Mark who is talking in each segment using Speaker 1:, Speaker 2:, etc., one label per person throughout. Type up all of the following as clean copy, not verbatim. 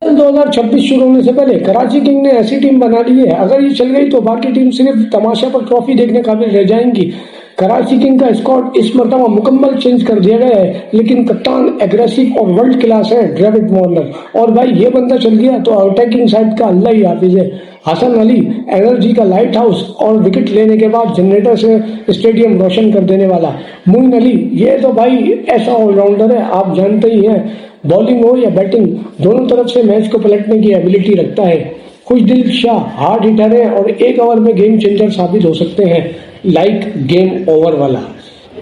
Speaker 1: 2026 शुरू होने से पहले कराची किंग ने ऐसी टीम बना ली है, अगर ये चल गई तो बाकी टीम सिर्फ तमाशा पर ट्रॉफी देखने काबिल रह जाएंगी। कराची किंग का स्क्वाड इस मरतबा मुकम्मल चेंज कर दिया गया है, लेकिन कप्तान एग्रेसिव और वर्ल्ड क्लास है डेविड वार्नर। और भाई ये बंदा चल गया तो अटैकिंग साइड का अल्लाह ही हाफिज है। हसन अली एनर्जी का लाइट हाउस और विकेट लेने के बाद जनरेटर से स्टेडियम रोशन कर देने वाला। मोइन अली ये तो भाई ऐसा ऑलराउंडर है, आप जानते ही हैं, बॉलिंग हो या बैटिंग दोनों तरफ से मैच को पलटने की एबिलिटी रखता है। खुशदिल शाह हार्ड हिटर है और एक ओवर में गेम चेंजर साबित हो सकते हैं, लाइक गेम ओवर वाला।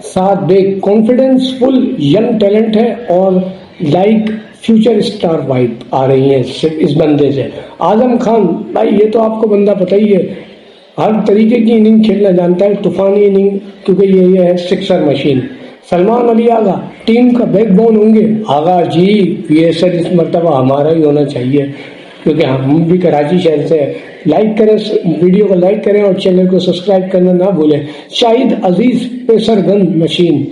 Speaker 1: साथ बेग कॉन्फिडेंस फुल यंग टैलेंट है और लाइक फ्यूचर स्टार वाइब आ रही है इस बंदे से। आजम खान भाई ये तो आपको बंदा पता ही है, हर तरीके की इनिंग खेलना जानता है, तूफानी इनिंग, क्योंकि ये है sixer machine. Salman Ali Agha team का बैकबोन होंगे। आगा जी पीएसएल इस मरतबा हमारा ही होना चाहिए, क्योंकि हम भी कराची शहर से हैं। लाइक करें, वीडियो को लाइक करें और चैनल को सब्सक्राइब करना ना भूलें। Shahid Aziz pacer gun machine.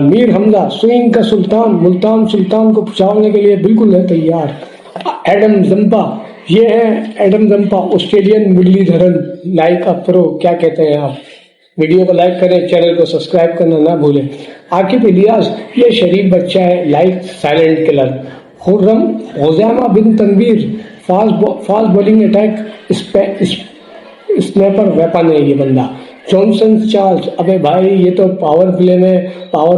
Speaker 1: Mir Hamza swing का सुल्तान, मुल्तान सुल्तान को पुचारने के लिए बिल्कुल है तैयार। एडम जंपा ये है Adam Zampa Australian Muralitharan, like a pro, क्या कहते हैं आप। वीडियो को लाइक करें, चैनल को सब्सक्राइब करना ना भूलें। आकिब इलियास ये शरीफ बच्चा है, like silent killer. Khurram Huzaima bin Tanveer fast bowling attack snapper weapon है ये बंदा। जॉनसन चार्ल्स अबे भाई ये तो पावर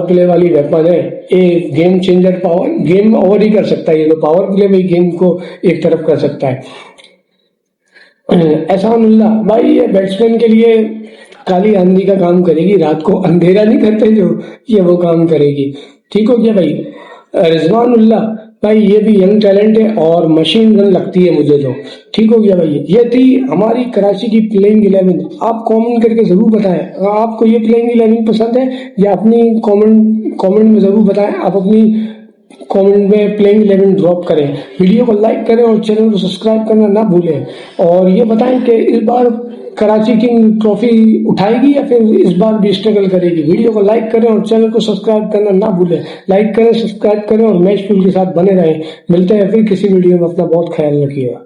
Speaker 1: प्ले वाली वेपन है, ये game changer, power game over ही कर सकता है, ये तो पावर प्ले में गेम को एक तरफ कर सकता है। एहसानुल्लाह भाई ये बैट्समैन के लिए काली आंधी का काम करेगी, रात को अंधेरा नहीं करते जो, ये वो काम करेगी। ठीक हो गया भाई। रिजवानुल्लाह भाई ये भी यंग टैलेंट है और मशीन गन लगती है मुझे तो। ठीक हो गया भाई। ये थी हमारी कराची की प्लेइंग 11। आप कमेंट करके जरूर बताएं आपको ये प्लेइंग 11 पसंद है या अपनी कमेंट में जरूर बताएं। आप अपनी कमेंट में प्लेइंग 11 ड्रॉप करें, वीडियो को लाइक करें और चैनल को सब्सक्राइब करना ना भूलें। और ये बताएं कि इस बार कराची किंग ट्रॉफी उठाएगी या फिर इस बार भी स्ट्रगल करेगी। वीडियो को लाइक करें और चैनल को सब्सक्राइब करना ना भूलें। लाइक करें, सब्सक्राइब करें और मैच फुल के साथ बने रहें। मिलते हैं फिर किसी वीडियो में, अपना बहुत ख्याल रखिएगा।